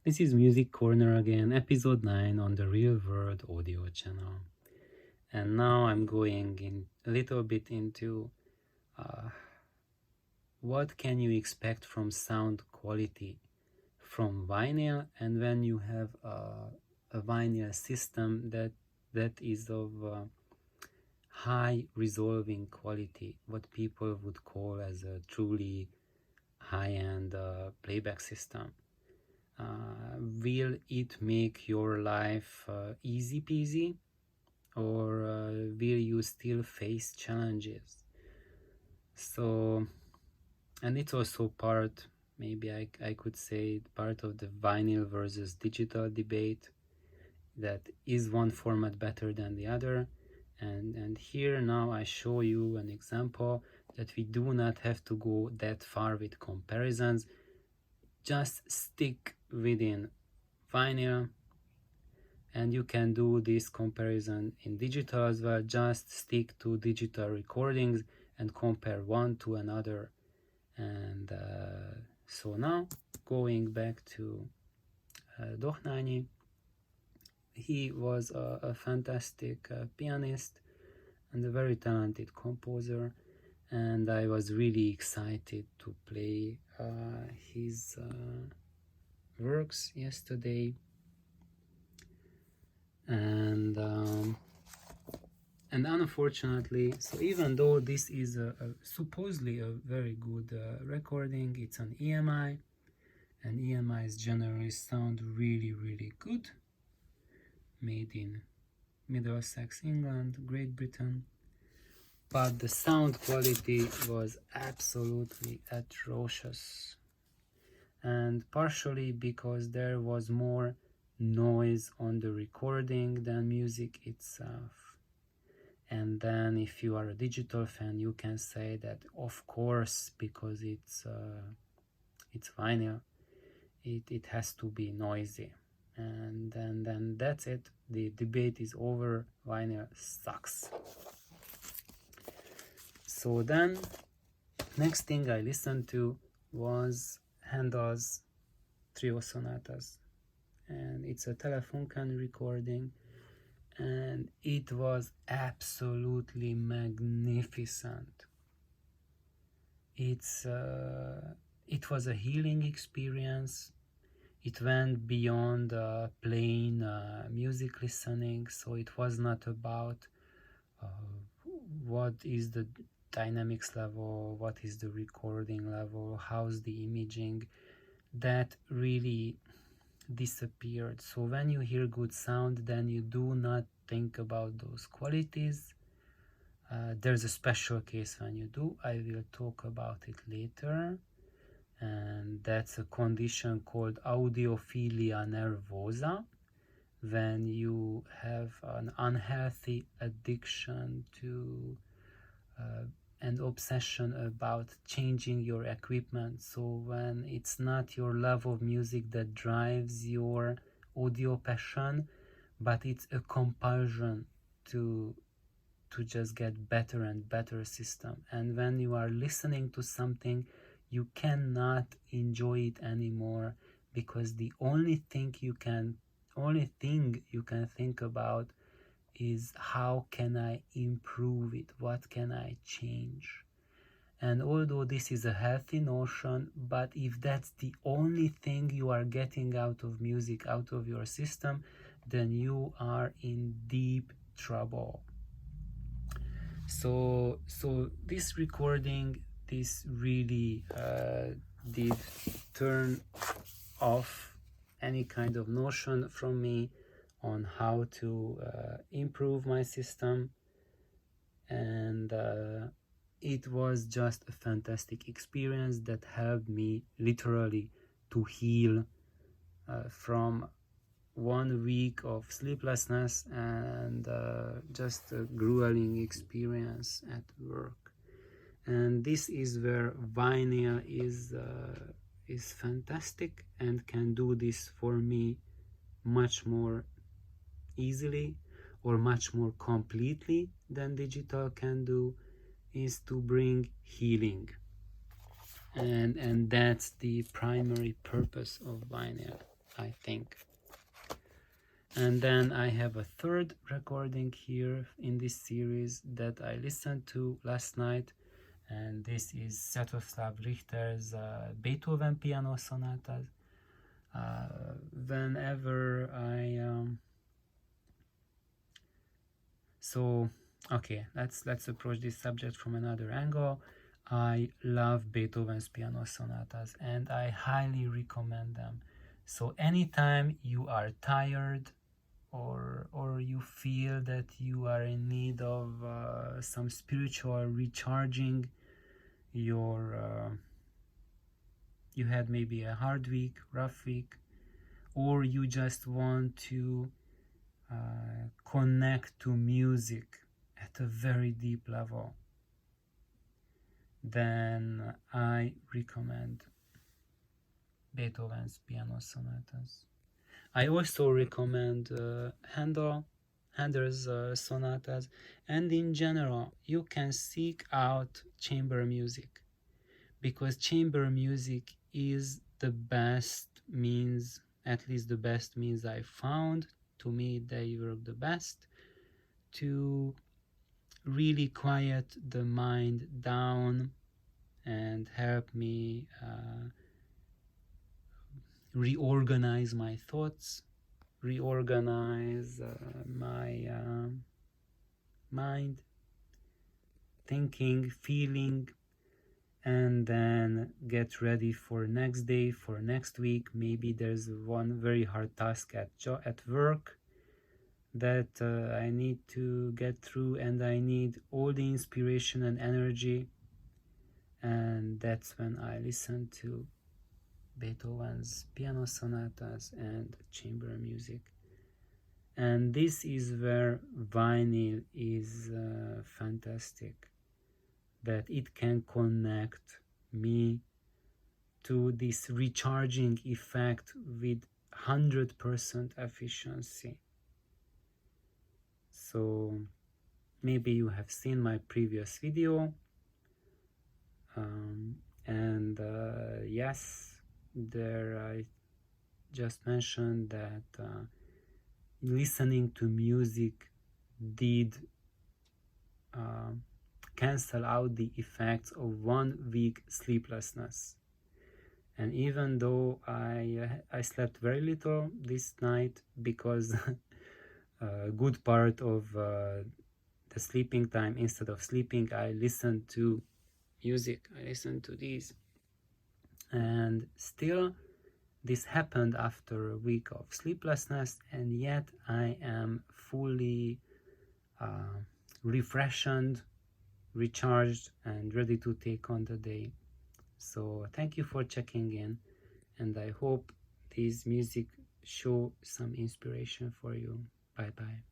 This is Music Corner again, episode 9 on the Real World audio channel. And now I'm going in a little bit into what can you expect from sound quality from vinyl, and when you have a vinyl system that is of high resolving quality, what people would call as a truly high-end playback system. Will it make your life easy peasy, or will you still face challenges? So, and it's also part, maybe I could say, part of the vinyl versus digital debate, that is one format better than the other. And here now I show you an example that we do not have to go that far with comparisons. Just stick within vinyl, and you can do this comparison in digital as well. Just stick to digital recordings and compare one to another. And so now going back to Dohnányi, he was a fantastic pianist and a very talented composer, and I was really excited to play his works yesterday. And unfortunately, so even though this is supposedly a very good recording, it's an EMI, and EMIs generally sound really good, made in Middlesex, England, Great Britain, but the sound quality was absolutely atrocious, and partially because there was more noise on the recording than music itself. And then if you are a digital fan, you can say that of course, because it's vinyl, it has to be noisy. And then that's it, the debate is over, vinyl sucks. So then next thing I listened to was Handel's trio sonatas, and it's a Telefunken recording, and it was absolutely magnificent. It was a healing experience. It went beyond plain music listening, so it was not about what is the dynamics level, what is the recording level, how's the imaging. That really disappeared. So when you hear good sound, then you do not think about those qualities. There's a special case when you do. I will talk about it later, and that's a condition called audiophilia nervosa, when you have an unhealthy addiction to and obsession about changing your equipment. So when it's not your love of music that drives your audio passion, but it's a compulsion to just get better and better system. And when you are listening to something, you cannot enjoy it anymore, because the only thing you can think about is how can I improve it, what can I change. And although this is a healthy notion, but if that's the only thing you are getting out of music, out of your system, then you are in deep trouble. So this recording, this really did turn off any kind of notion from me on how to improve my system, and it was just a fantastic experience that helped me literally to heal from 1 week of sleeplessness and just a grueling experience at work. And this is where vinyl is fantastic and can do this for me much more easily or much more completely than digital can do, is to bring healing. And that's the primary purpose of vinyl. I think. And then I have a third recording here in this series that I listened to last night, and this is Sviatoslav Richter's Beethoven piano sonatas. Whenever I so okay, let's approach this subject from another angle. I love Beethoven's piano sonatas and I highly recommend them. So anytime you are tired or you feel that you are in need of some spiritual recharging, you had maybe a hard week, rough week, or you just want to connect to music at a very deep level, then I recommend Beethoven's piano sonatas. I also recommend Handel's sonatas, and in general, you can seek out chamber music, because chamber music is the best means, at least the best means I found. To me, they work the best to really quiet the mind down and help me reorganize my thoughts, reorganize my mind, thinking, feeling, and then get ready for next day, for next week. Maybe there's one very hard task at work that I need to get through, and I need all the inspiration and energy, and that's when I listen to Beethoven's piano sonatas and chamber music. And this is where vinyl is fantastic, that it can connect me to this recharging effect with 100% efficiency. So maybe you have seen my previous video, and yes, there I just mentioned that listening to music did cancel out the effects of 1 week sleeplessness. And even though I slept very little this night, because a good part of the sleeping time, instead of sleeping, I listened to music, I listened to these, and still this happened after a week of sleeplessness, and yet I am fully refreshed, recharged, and ready to take on the day. So thank you for checking in, and I hope this music show some inspiration for you. Bye bye.